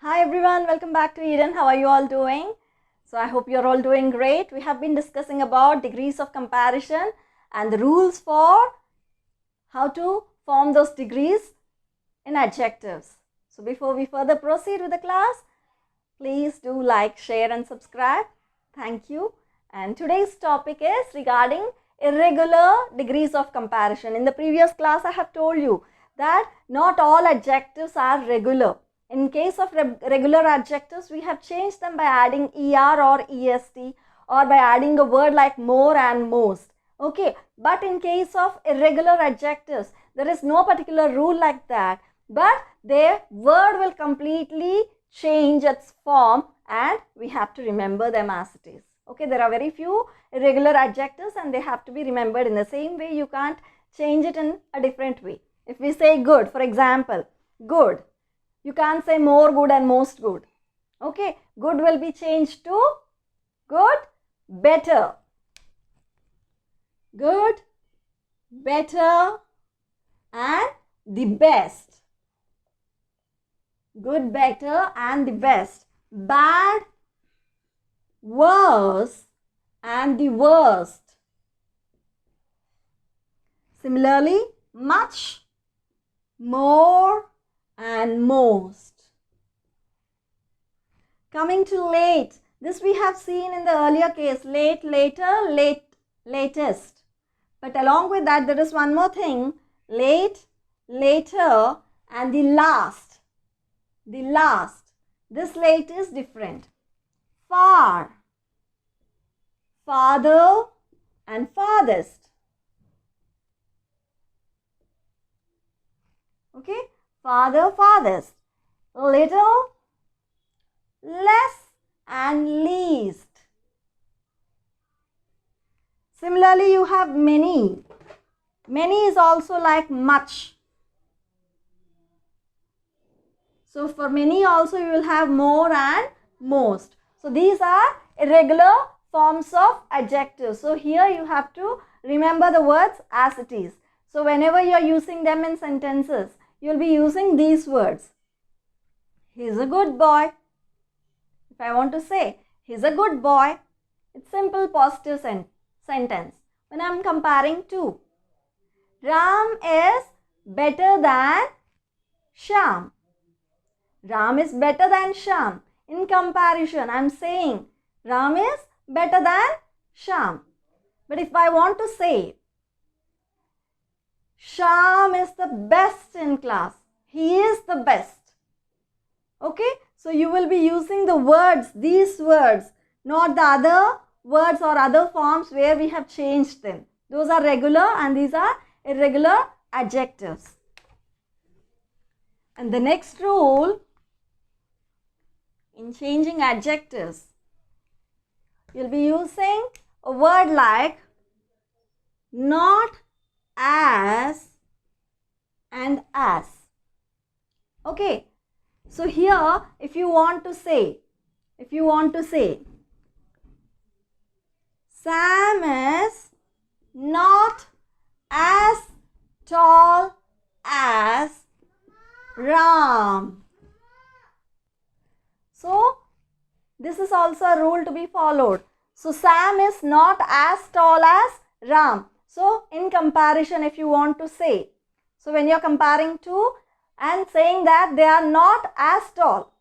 Hi everyone, welcome back to Eden. How are you all doing? So I hope you're all doing great. We have been discussing about degrees of comparison and the rules for how to form those degrees in adjectives. So before we further proceed with the class, please do like, share and subscribe. Thank you. And today's topic is regarding irregular degrees of comparison. In the previous class, I have told you that not all adjectives are regular. In case of regular adjectives, we have changed them by adding er or est or by adding a word like more and most. Okay, but in case of irregular adjectives, there is no particular rule like that, but their word will completely change its form and we have to remember them as it is. Okay, there are very few irregular adjectives and they have to be remembered in the same way. You can't change it in a different way. If we say good, for example, good, you can't say more good and most good. Okay, good will be changed to good, better. Good, better and the best. Good, better and the best. Bad, worse and the worst. Similarly, much, more and most. Coming to late, this we have seen in the earlier case, late, later, late, latest. But along with that, there is one more thing, late, later and the last. The last. This late is different. Far, farther and farthest. Okay, farther, farthest. Little, less and least. Similarly, you have many. Many is also like much. So for many also you will have more and most. So these are irregular forms of adjectives. So here you have to remember the words as it is. So whenever you are using them in sentences, you will be using these words. He's a good boy. If I want to say, he's a good boy, it's simple positive sentence. When I am comparing two, Ram is better than Shyam. Ram is better than Shyam. In comparison, I am saying Ram is better than Shyam. But if I want to say, Shyam is the best in class. He is the best. Okay, so you will be using the words, these words, not the other words or other forms where we have changed them. Those are regular and these are irregular adjectives. And the next rule in changing adjectives, you'll be using a word like not, as and as. Okay, so here if you want to say Sam is not as tall as Ram. So this is also a rule to be followed. So Sam is not as tall as Ram. So in comparison, if you want to say, so when you are comparing two and saying that they are not as tall,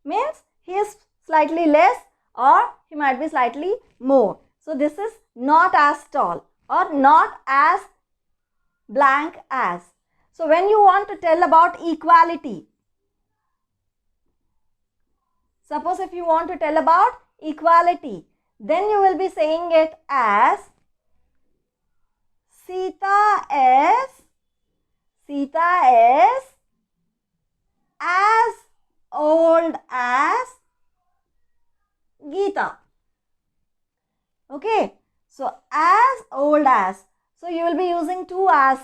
means he is slightly less or he might be slightly more. So this is not as tall or not as blank as. So when you want to tell about equality, suppose if you want to tell about equality, then you will be saying it as Sita is as old as Geeta. Okay, so as old as. So you will be using two as.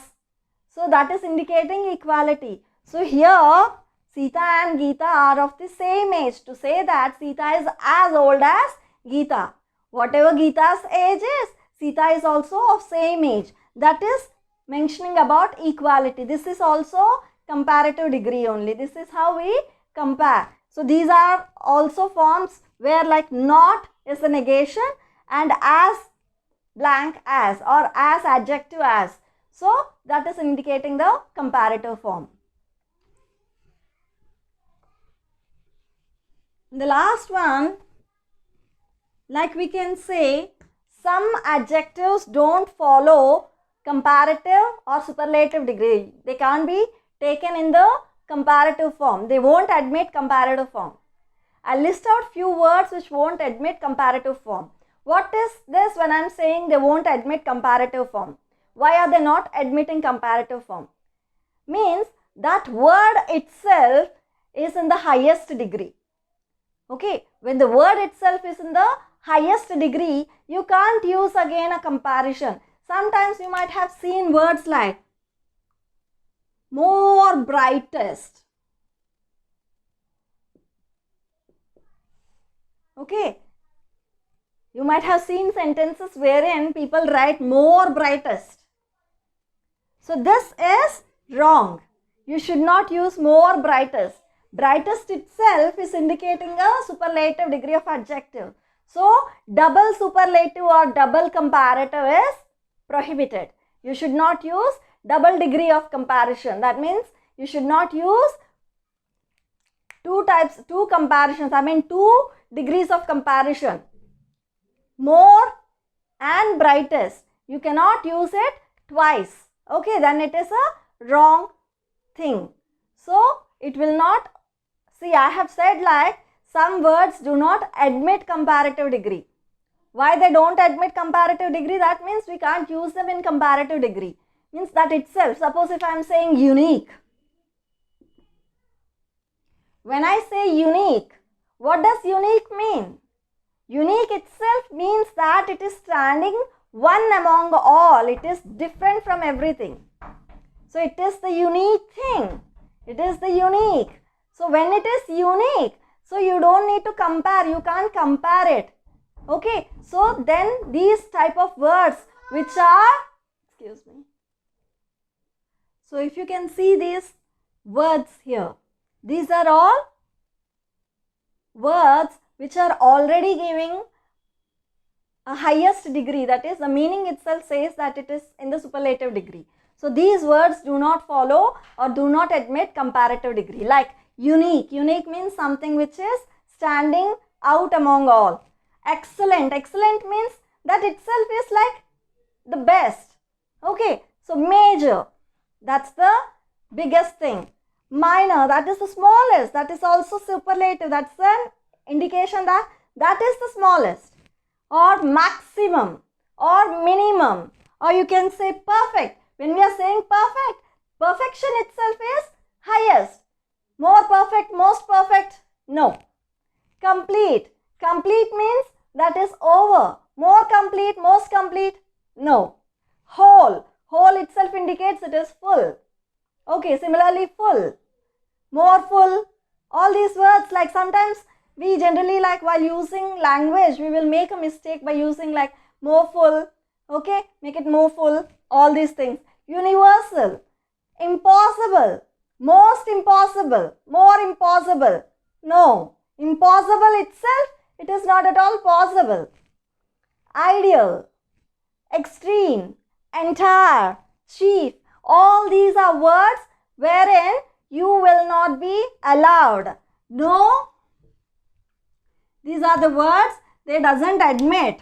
So that is indicating equality. So here Sita and Geeta are of the same age. To say that Sita is as old as Geeta. Whatever Geeta's age is, Sita is also of same age. That is mentioning about equality. This is also comparative degree only. This is how we compare. So these are also forms where like not is the negation and as blank as or as adjective as. So that is indicating the comparative form. The last one, like we can say, some adjectives don't follow comparative or superlative degree. They can't be taken in the comparative form. They won't admit comparative form. I'll list out few words which won't admit comparative form. What is this when I'm saying they won't admit comparative form? Why are they not admitting comparative form? Means that word itself is in the highest degree. Okay, when the word itself is in the highest degree, you can't use again a comparison. Sometimes you might have seen words like more brightest. Okay, you might have seen sentences wherein people write more brightest. So this is wrong. You should not use more brightest. Brightest itself is indicating a superlative degree of adjective. So double superlative or double comparative is prohibited. You should not use double degree of comparison. That means you should not use two comparisons. I mean 2 degrees of comparison. More and brightest. You cannot use it twice. Okay, then it is a wrong thing. So it will not. See, I have said like some words do not admit comparative degree. Why they don't admit comparative degree? That means we can't use them in comparative degree. Means that itself. Suppose if I am saying unique. When I say unique, what does unique mean? Unique itself means that it is standing one among all. It is different from everything. So it is the unique thing. It is the unique. So when it is unique, so you don't need to compare. You can't compare it. Okay. So then these type of words which are, excuse me. So if you can see these words here, these are all words which are already giving a highest degree. That is, the meaning itself says that it is in the superlative degree. So these words do not follow or do not admit comparative degree. Like unique. Unique means something which is standing out among all. Excellent. Excellent means that itself is like the best. Okay. So major. That's the biggest thing. Minor. That is the smallest. That is also superlative. That's an indication that that is the smallest. Or maximum. Or minimum. Or you can say perfect. When we are saying perfect, perfection itself is highest. More perfect, most perfect, no. Complete. Complete means that is over. More complete, most complete, no. Whole. Whole itself indicates it is full. Okay, similarly full. More full. All these words, like sometimes we generally like while using language, we will make a mistake by using like more full. Okay, make it more full. All these things. Universal. Impossible. Most impossible, more impossible. No, impossible itself, it is not at all possible. Ideal, extreme, entire, chief, all these are words wherein you will not be allowed. No, these are the words they doesn't admit.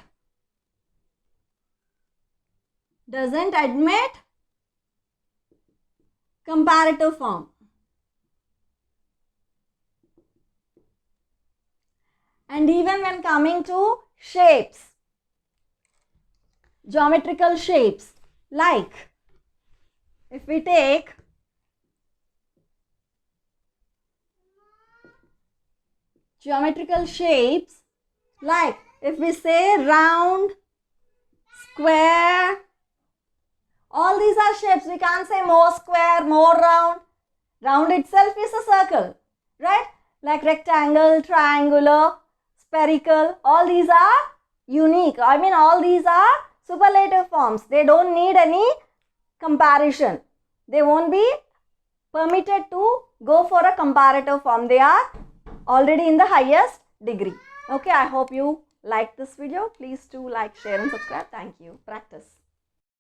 Doesn't admit comparative form. And even when coming to shapes, geometrical shapes, like if we take geometrical shapes, like if we say round, square, all these are shapes. We can't say more square, more round. Round itself is a circle, right? Like rectangle, triangular, spherical. All these are unique. I mean, all these are superlative forms. They don't need any comparison. They won't be permitted to go for a comparative form. They are already in the highest degree. Okay, I hope you like this video. Please do like, share and subscribe. Thank you. Practice.